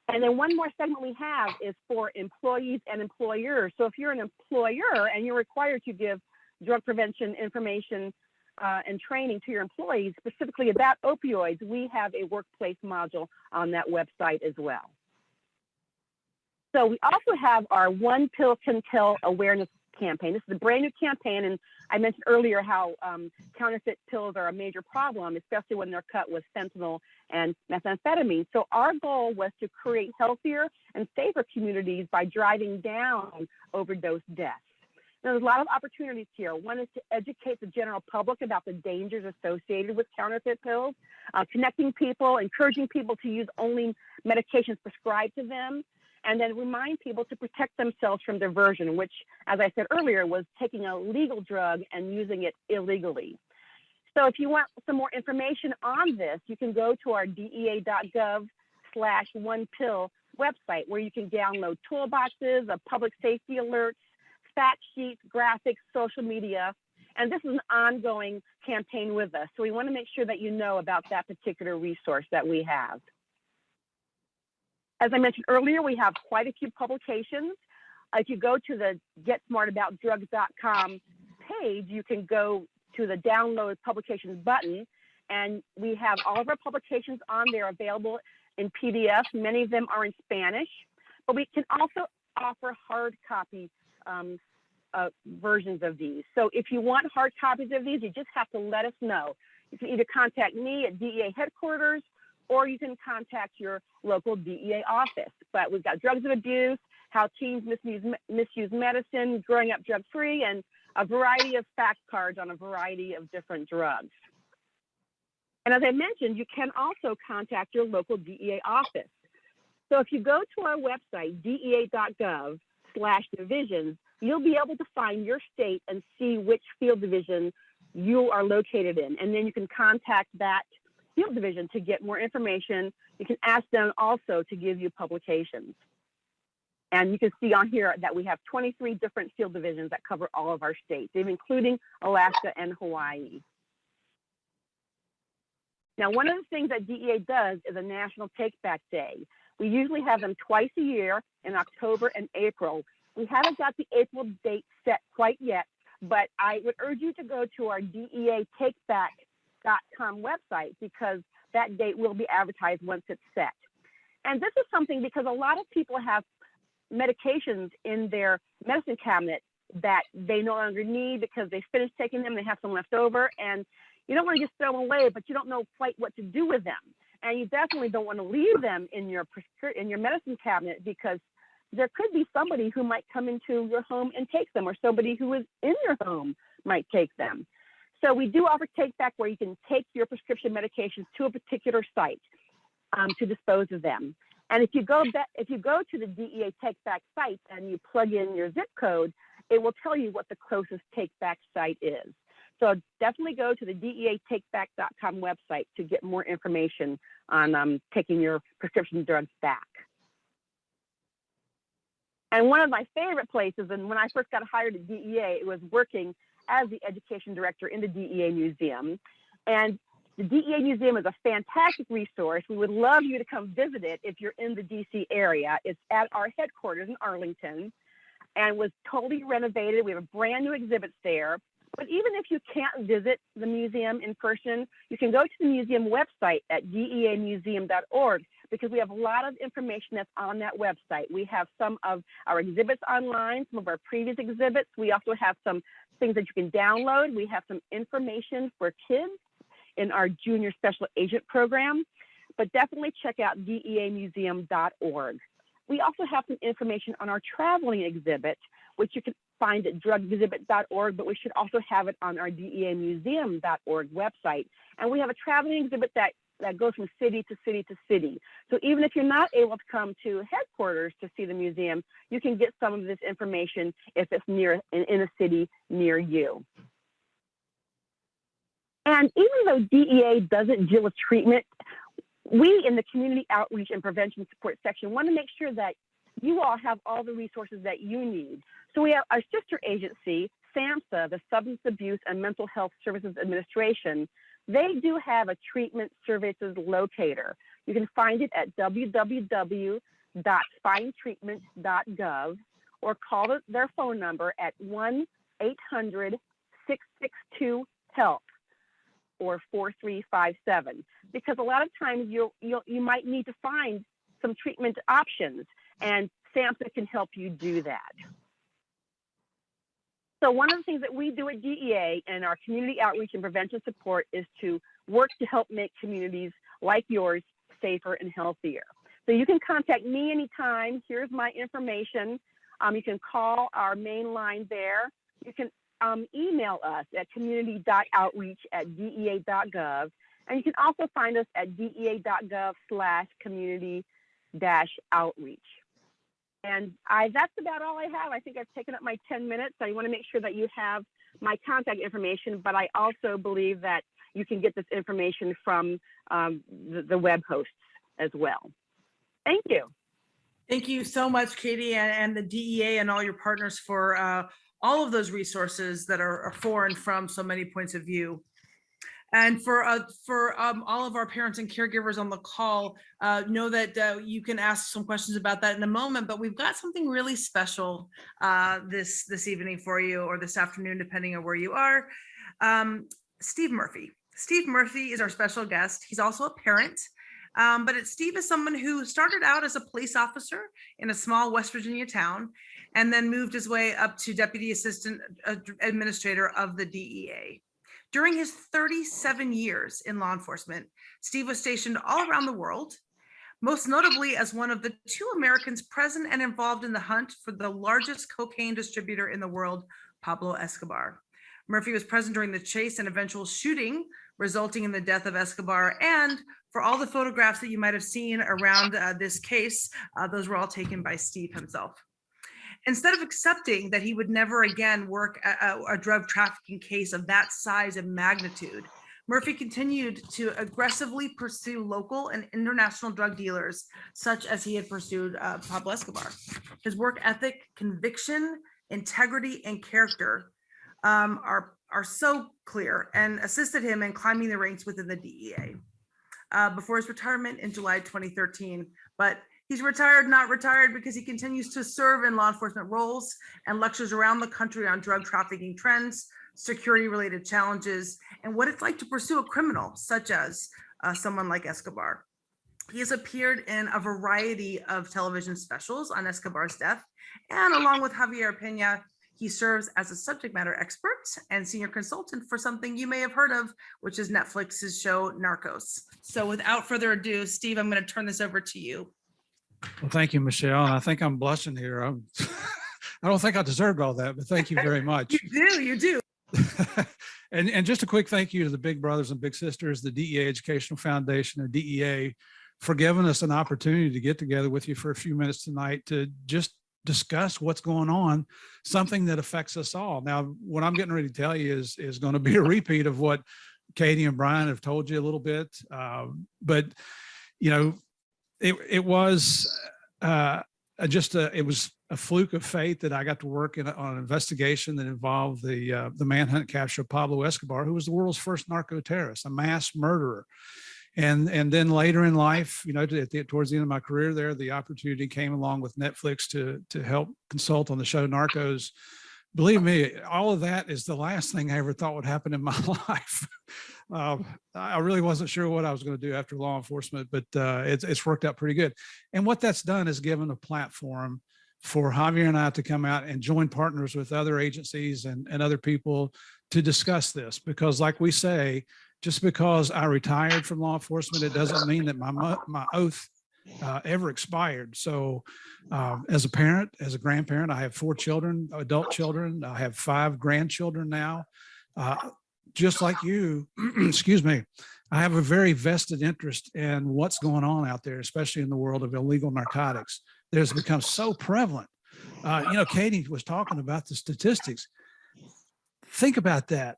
And then one more segment we have is for employees and employers. So if you're an employer and you're required to give drug prevention information and training to your employees specifically about opioids, we have a workplace module on that website as well. So we also have our One Pill Can Kill awareness campaign. This is a brand new campaign, and I mentioned earlier how counterfeit pills are a major problem, especially when they're cut with fentanyl and methamphetamine. So our goal was to create healthier and safer communities by driving down overdose deaths. Now, there's a lot of opportunities here. One is to educate the general public about the dangers associated with counterfeit pills, connecting people, encouraging people to use only medications prescribed to them, and then remind people to protect themselves from diversion, which, as I said earlier, was taking a legal drug and using it illegally. So if you want some more information on this, you can go to our dea.gov/onepill website, where you can download toolboxes, public safety alerts, fact sheets, graphics, social media. And this is an ongoing campaign with us. So we want to make sure that you know about that particular resource that we have. As I mentioned earlier, we have quite a few publications. If you go to the GetSmartAboutDrugs.com page, you can go to the download publications button, and we have all of our publications on there available in PDF. Many of them are in Spanish, but we can also offer hard copy versions of these. So if you want hard copies of these, you just have to let us know. You can either contact me at DEA headquarters, or you can contact your local DEA office. But we've got drugs of abuse, how teens misuse medicine, growing up drug-free, and a variety of fact cards on a variety of different drugs. And as I mentioned, you can also contact your local DEA office. So if you go to our website, dea.gov/divisions, you'll be able to find your state and see which field division you are located in. And then you can contact that field division to get more information. You can ask them also to give you publications. And you can see on here that we have 23 different field divisions that cover all of our states, including Alaska and Hawaii. Now, one of the things that DEA does is a National Take Back Day. We usually have them twice a year in October and April. We haven't got the April date set quite yet, but I would urge you to go to our DEATakeback.com website, because that date will be advertised once it's set. And this is something because a lot of people have medications in their medicine cabinet that they no longer need because they finished taking them, they have some left over, and you don't want to just throw them away, but you don't know quite what to do with them. And you definitely don't want to leave them in your medicine cabinet, because there could be somebody who might come into your home and take them, or somebody who is in your home might take them. So we do offer take back, where you can take your prescription medications to a particular site to dispose of them. And if you go to the DEA Take Back site and you plug in your zip code, it will tell you what the closest take back site is. So definitely go to the DEATakeback.com website to get more information on taking your prescription drugs back. And one of my favorite places, and when I first got hired at DEA, it was working as the education director in the DEA Museum. And the DEA Museum is a fantastic resource. We would love you to come visit it if you're in the DC area. It's at our headquarters in Arlington and was totally renovated. We have brand new exhibits there. But even if you can't visit the museum in person, you can go to the museum website at deamuseum.org, because we have a lot of information that's on that website. We have some of our exhibits online, some of our previous exhibits. We also have some things that you can download. We have some information for kids in our Junior Special Agent program, but definitely check out deamuseum.org. We also have some information on our traveling exhibit, which you can find at drugexhibit.org, but we should also have it on our deamuseum.org website. And we have a traveling exhibit that goes from city to city to city. So even if you're not able to come to headquarters to see the museum, you can get some of this information if it's in a city near you. And even though DEA doesn't deal with treatment, we in the Community Outreach and Prevention Support section want to make sure that you all have all the resources that you need. So we have our sister agency, SAMHSA, the Substance Abuse and Mental Health Services Administration. They do have a treatment services locator. You can find it at www.spinetreatment.gov or call their phone number at 1-800-662-HELP or 4357. Because a lot of times you might need to find some treatment options, and SAMHSA can help you do that. So one of the things that we do at DEA and our community outreach and prevention support is to work to help make communities like yours safer and healthier. So you can contact me anytime. Here's my information. You can call our main line there. You can email us at community.outreach@dea.gov. And you can also find us at dea.gov/community-outreach. And that's about all I have. I think I've taken up my 10 minutes. I want to make sure that you have my contact information, but I also believe that you can get this information from the web hosts as well. Thank you. Thank you so much, Katie, and the DEA and all your partners for all of those resources that are for and from so many points of view. And for all of our parents and caregivers on the call, know that you can ask some questions about that in a moment, but we've got something really special this evening for you, or this afternoon, depending on where you are. Steve Murphy. Steve Murphy is our special guest. He's also a parent, but Steve is someone who started out as a police officer in a small West Virginia town, and then moved his way up to Deputy Assistant Administrator of the DEA. During his 37 years in law enforcement, Steve was stationed all around the world, most notably as one of the 2 Americans present and involved in the hunt for the largest cocaine distributor in the world, Pablo Escobar. Murphy was present during the chase and eventual shooting resulting in the death of Escobar. And for all the photographs that you might have seen around this case, those were all taken by Steve himself. Instead of accepting that he would never again work a drug trafficking case of that size and magnitude, Murphy continued to aggressively pursue local and international drug dealers, such as he had pursued Pablo Escobar. His work ethic, conviction, integrity, and character are so clear and assisted him in climbing the ranks within the DEA before his retirement in July 2013. But he's retired, not retired, because he continues to serve in law enforcement roles and lectures around the country on drug trafficking trends, security-related challenges, and what it's like to pursue a criminal, such as someone like Escobar. He has appeared in a variety of television specials on Escobar's death, and along with Javier Peña, he serves as a subject matter expert and senior consultant for something you may have heard of, which is Netflix's show Narcos. So without further ado, Steve, I'm going to turn this over to you. Well, thank you, Michelle. And I think I'm blushing here. I don't think I deserved all that, but thank you very much. You do. And just a quick thank you to the big brothers and big sisters, the Dea Educational Foundation and DEA, for giving us an opportunity to get together with you for a few minutes tonight to just discuss what's going on, something that affects us all. Now, what I'm getting ready to tell you is going to be a repeat of what Katie and Brian have told you a little bit. But, you know, it was it was a fluke of fate that I got to work on an investigation that involved the manhunt capture of Pablo Escobar, who was the world's first narco terrorist, a mass murderer. And then later in life, you know, towards the end of my career there, the opportunity came along with Netflix to help consult on the show Narcos. Believe me, all of that is the last thing I ever thought would happen in my life. I really wasn't sure what I was going to do after law enforcement, but it's worked out pretty good. And what that's done is given a platform for Javier and I to come out and join partners with other agencies and other people to discuss this. Because like we say, just because I retired from law enforcement, it doesn't mean that my oath ever expired. So as a parent, as a grandparent, I have 4 children, adult children. I have 5 grandchildren now. Just like you, excuse me, I have a very vested interest in what's going on out there, especially in the world of illegal narcotics. There's become so prevalent. You know, Katie was talking about the statistics. Think about that.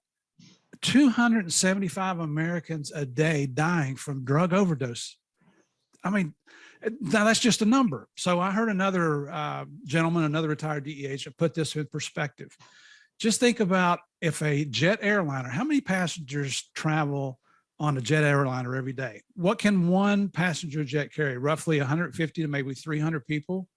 275 Americans a day dying from drug overdose. I mean, now that's just a number. So I heard another gentleman, another retired DEA agent, put this in perspective. Just think about if a jet airliner, how many passengers travel on a jet airliner every day? What can one passenger jet carry? Roughly 150 to maybe 300 people.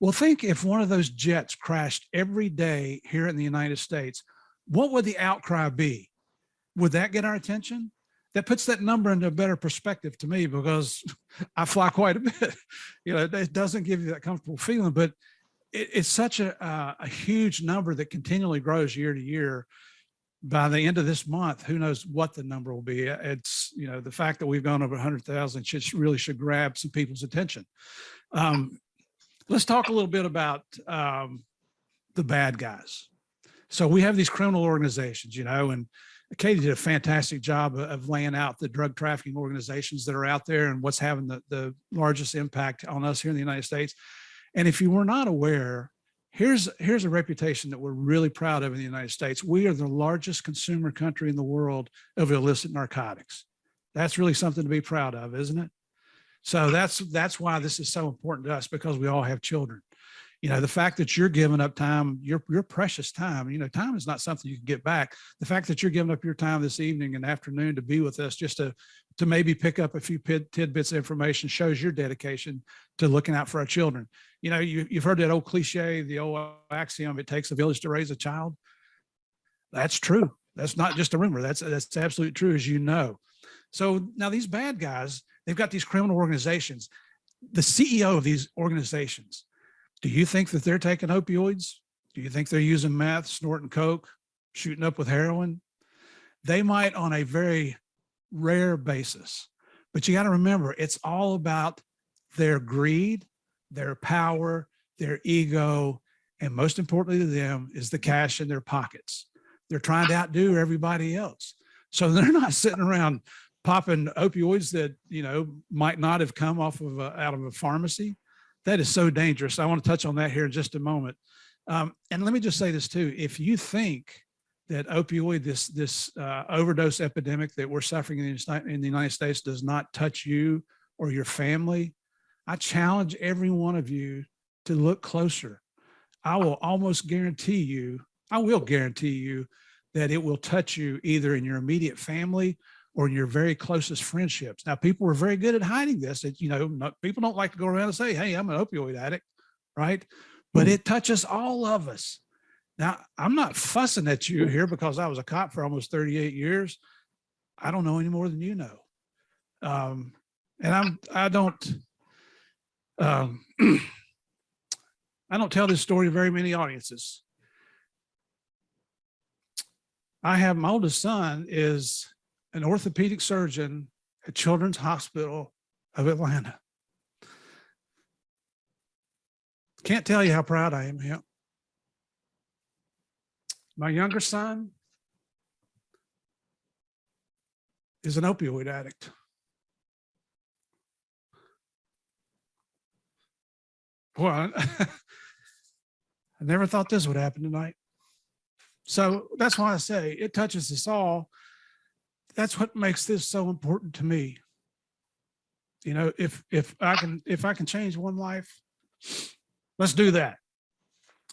Well, think if one of those jets crashed every day here in the United States, what would the outcry be? Would that get our attention? That puts that number into a better perspective to me, because I fly quite a bit. You know, it doesn't give you that comfortable feeling, but it's such a huge number that continually grows year to year. By the end of this month, who knows what the number will be. It's, you know, the fact that we've gone over 100,000 really should grab some people's attention. Let's talk a little bit about the bad guys. So we have these criminal organizations, you know, and Katie did a fantastic job of laying out the drug trafficking organizations that are out there and what's having the largest impact on us here in the United States. And if you were not aware, here's a reputation that we're really proud of in the United States. We are the largest consumer country in the world of illicit narcotics. That's really something to be proud of, isn't it? So that's why this is so important to us, because we all have children. You know, the fact that you're giving up time, your precious time, you know, time is not something you can get back. The fact that you're giving up your time this evening and afternoon to be with us, just to maybe pick up a few tidbits of information, shows your dedication to looking out for our children. You know, you've heard that old cliche, the old axiom, it takes a village to raise a child. That's true. That's not just a rumor. That's absolutely true, as you know. So now these bad guys, they've got these criminal organizations. The CEO of these organizations, do you think that they're taking opioids? Do you think they're using meth, snorting coke, shooting up with heroin? They might on a very rare basis, but you got to remember, it's all about their greed, their power, their ego, and most importantly to them is the cash in their pockets. They're trying to outdo everybody else. So they're not sitting around popping opioids that, you know, might not have come off of out of a pharmacy. That is so dangerous. I want to touch on that here in just a moment. And let me just say this too. If you think that opioid, this overdose epidemic that we're suffering in the United States does not touch you or your family, I challenge every one of you to look closer. I will guarantee you that it will touch you either in your immediate family or in your very closest friendships. Now, people are very good at hiding this. You know, people don't like to go around and say, hey, I'm an opioid addict, right? But it touches all of us. Now, I'm not fussing at you here because I was a cop for almost 38 years. I don't know any more than you know. And I don't tell this story to very many audiences. My oldest son is an orthopedic surgeon at Children's Hospital of Atlanta. Can't tell you how proud I am of him. My younger son is an opioid addict. Boy, I never thought this would happen tonight. So that's why I say it touches us all. That's what makes this so important to me. You know, if I can change one life, let's do that.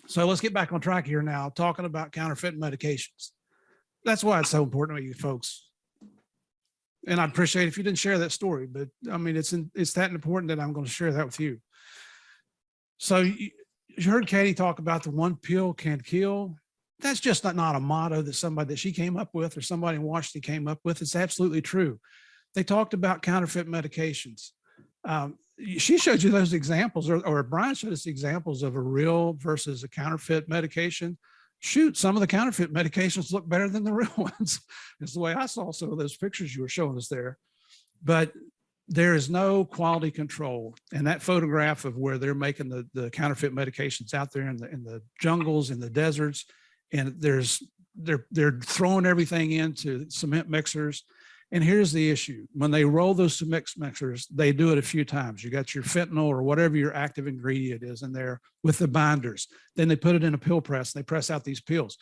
So let's get back on track here now, talking about counterfeit medications. That's why it's so important to me, folks. And I'd appreciate if you didn't share that story, but I mean, it's that important that I'm going to share that with you. So you heard Katie talk about the one pill can kill. That's just not a motto that she came up with or somebody in Washington came up with. It's absolutely true. They talked about counterfeit medications. She showed you those examples, or Brian showed us examples of a real versus a counterfeit medication. Shoot, some of the counterfeit medications look better than the real ones. It's the way I saw some of those pictures you were showing us there. But there is no quality control. And that photograph of where they're making the counterfeit medications out there in the jungles, in the deserts, and they're throwing everything into cement mixers. And here's the issue. When they roll those cement mixers, they do it a few times. You got your fentanyl or whatever your active ingredient is in there with the binders. Then they put it in a pill press and they press out these pills.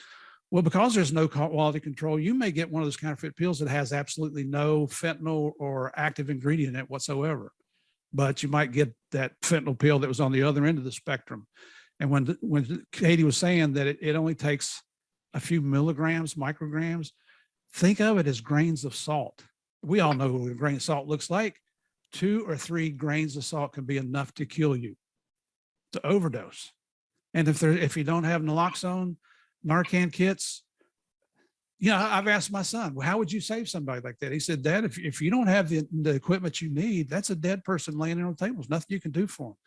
Well, because there's no quality control, you may get one of those counterfeit pills that has absolutely no fentanyl or active ingredient in it whatsoever. but you might get that fentanyl pill that was on the other end of the spectrum. And when Katie was saying that it only takes a few milligrams, micrograms, think of it as grains of salt. We all know what a grain of salt looks like. 2 or 3 grains of salt can be enough to kill you, to overdose. And if you don't have naloxone, Narcan kits, you know, I've asked my son, well, how would you save somebody like that? He said, Dad, if you don't have the equipment you need, that's a dead person laying there on the table. There's nothing you can do for them.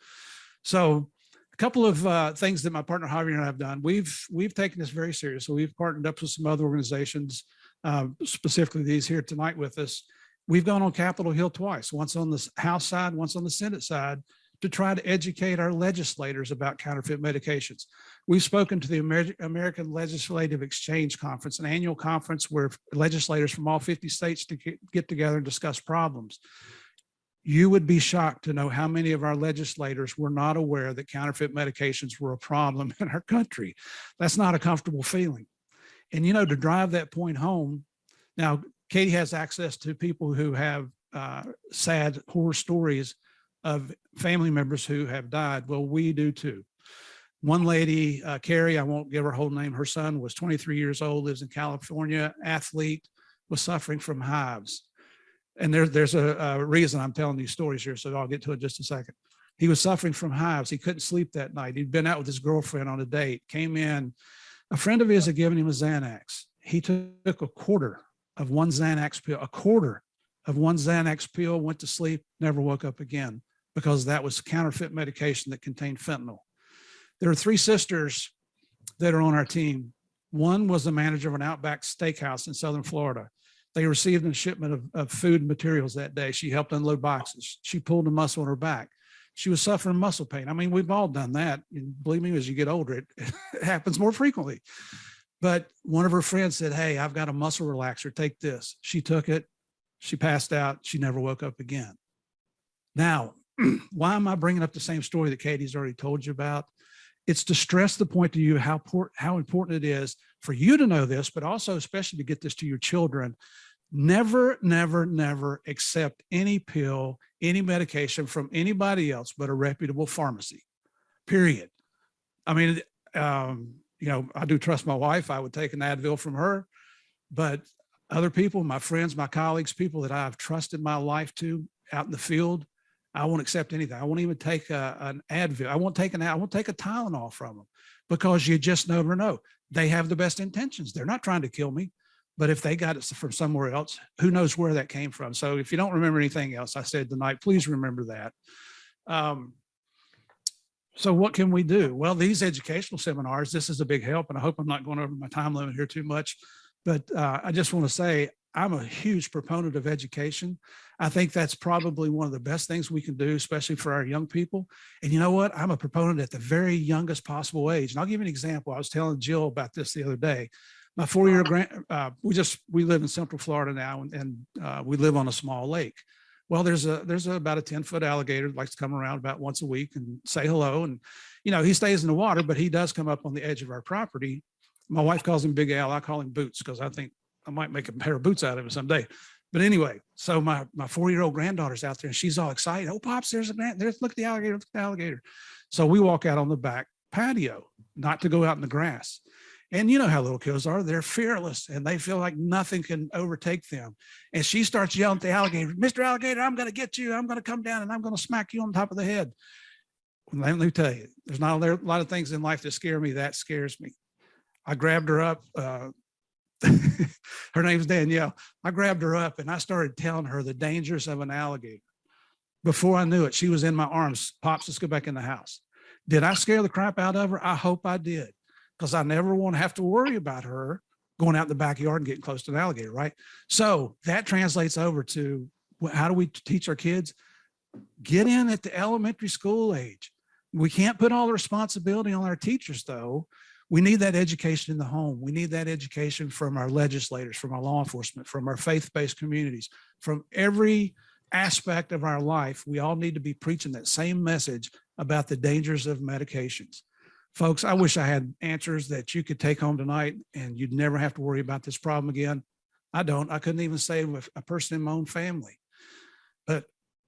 So a couple of things that my partner Javier and I have done. We've taken this very seriously. We've partnered up with some other organizations, specifically these here tonight with us. We've gone on Capitol Hill twice, once on the House side, once on the Senate side, to try to educate our legislators about counterfeit medications. We've spoken to the American Legislative Exchange Conference, an annual conference where legislators from all 50 states to get together and discuss problems. You would be shocked to know how many of our legislators were not aware that counterfeit medications were a problem in our country. That's not a comfortable feeling. And, you know, to drive that point home, now, Katie has access to people who have sad horror stories of family members who have died. Well, we do too. One lady, Carrie, I won't give her whole name. Her son was 23 years old, lives in California, athlete, was suffering from hives. And there's a reason I'm telling these stories here, so I'll get to it in just a second. He was suffering from hives. He couldn't sleep that night. He'd been out with his girlfriend on a date, came in. A friend of his had given him a Xanax. He took a quarter of one Xanax pill, went to sleep, never woke up again, because that was counterfeit medication that contained fentanyl. There are 3 sisters that are on our team. One was the manager of an Outback steakhouse in Southern Florida. They received a shipment of food and materials that day. She helped unload boxes. She pulled a muscle in her back. She was suffering muscle pain. I mean, we've all done that. And believe me, as you get older, it happens more frequently. But one of her friends said, hey, I've got a muscle relaxer, take this. She took it, she passed out, she never woke up again. Now, why am I bringing up the same story that Katie's already told you about? It's to stress the point to you how important it is for you to know this, but also especially to get this to your children. Never, never, never accept any pill, any medication from anybody else but a reputable pharmacy, period. I mean, you know, I do trust my wife. I would take an Advil from her, but other people, my friends, my colleagues, people that I've trusted my life to out in the field, I won't accept anything. I won't even take an Advil. I won't take a Tylenol from them, because you just never know. They have the best intentions. They're not trying to kill me, but if they got it from somewhere else, who knows where that came from. So if you don't remember anything else I said tonight, please remember that. So what can we do? Well, these educational seminars, this is a big help, and I hope I'm not going over my time limit here too much, but I just want to say I'm a huge proponent of education. I think that's probably one of the best things we can do, especially for our young people. And you know what? I'm a proponent at the very youngest possible age. And I'll give you an example. I was telling Jill about this the other day. My 4-year we live in Central Florida now, and we live on a small lake. Well, there's about a 10-foot alligator that likes to come around about once a week and say hello. And, you know, he stays in the water, but he does come up on the edge of our property. My wife calls him Big Al. I call him Boots, because I think I might make a pair of boots out of him someday. But anyway, so my 4-year-old granddaughter's out there and she's all excited. Oh, Pops, look at the alligator, look at the alligator. So we walk out on the back patio, not to go out in the grass. And you know how little kids are, they're fearless and they feel like nothing can overtake them. And she starts yelling at the alligator, Mr. Alligator, I'm going to get you. I'm going to come down and I'm going to smack you on top of the head. Well, let me tell you, there's not a lot of things in life that scare me. That scares me. I grabbed her up. Her name's Danielle. I grabbed her up and I started telling her the dangers of an alligator. Before I knew it, she was in my arms. Pops, let's go back in the house. Did I scare the crap out of her? I hope I did, because I never want to have to worry about her going out in the backyard and getting close to an alligator, right? So that translates over to how do we teach our kids? Get in at the elementary school age. We can't put all the responsibility on our teachers, though. We need that education in the home. We need that education from our legislators, from our law enforcement, from our faith-based communities, from every aspect of our life. We all need to be preaching that same message about the dangers of medications. Folks, I wish I had answers that you could take home tonight and you'd never have to worry about this problem again. I don't. I couldn't even save a person in my own family. But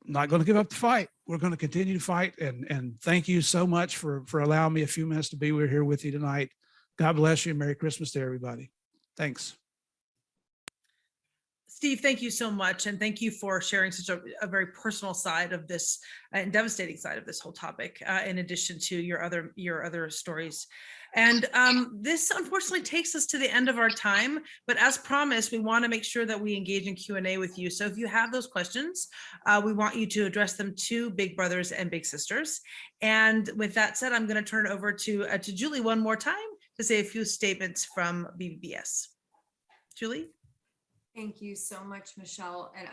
not going to give up the fight. We're going to continue to fight. And thank you so much for allowing me a few minutes to be here with you tonight. God bless you. Merry Christmas to everybody. Thanks. Steve, thank you so much. And thank you for sharing such a very personal side of this and devastating side of this whole topic, in addition to your other stories. And this unfortunately takes us to the end of our time, but as promised, we want to make sure that we engage in Q&A with you. So if you have those questions, we want you to address them to Big Brothers and Big Sisters. And with that said, I'm going to turn it over to Julie one more time to say a few statements from BBBS. Julie? Thank you so much, Michelle. And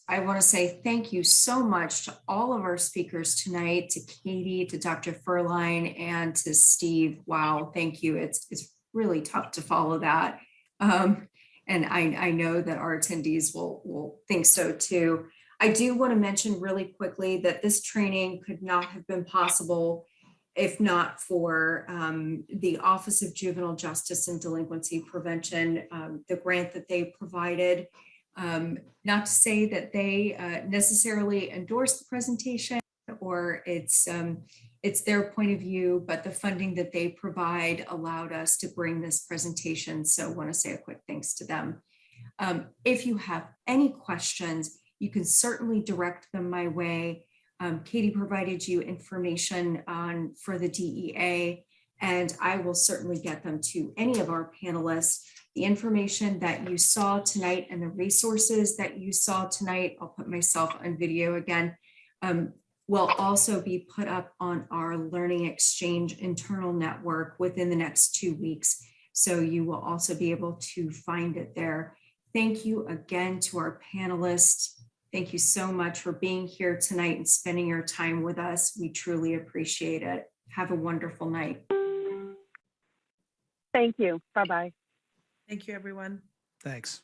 I want to say thank you so much to all of our speakers tonight, to Katie, to Dr. Ferlin, and to Steve. Wow, thank you. It's really tough to follow that. And I know that our attendees will think so too. I do want to mention really quickly that this training could not have been possible if not for the Office of Juvenile Justice and Delinquency Prevention, the grant that they provided. Not to say that they necessarily endorse the presentation or it's their point of view, but the funding that they provide allowed us to bring this presentation. So I want to say a quick thanks to them. If you have any questions, you can certainly direct them my way. Katie provided you information for the DEA, and I will certainly get them to any of our panelists. The information that you saw tonight and the resources that you saw tonight, I'll put myself on video again, will also be put up on our Learning Exchange internal network within the next 2 weeks. So you will also be able to find it there. Thank you again to our panelists. Thank you so much for being here tonight and spending your time with us. We truly appreciate it. Have a wonderful night. Thank you. Bye-bye. Thank you, everyone. Thanks.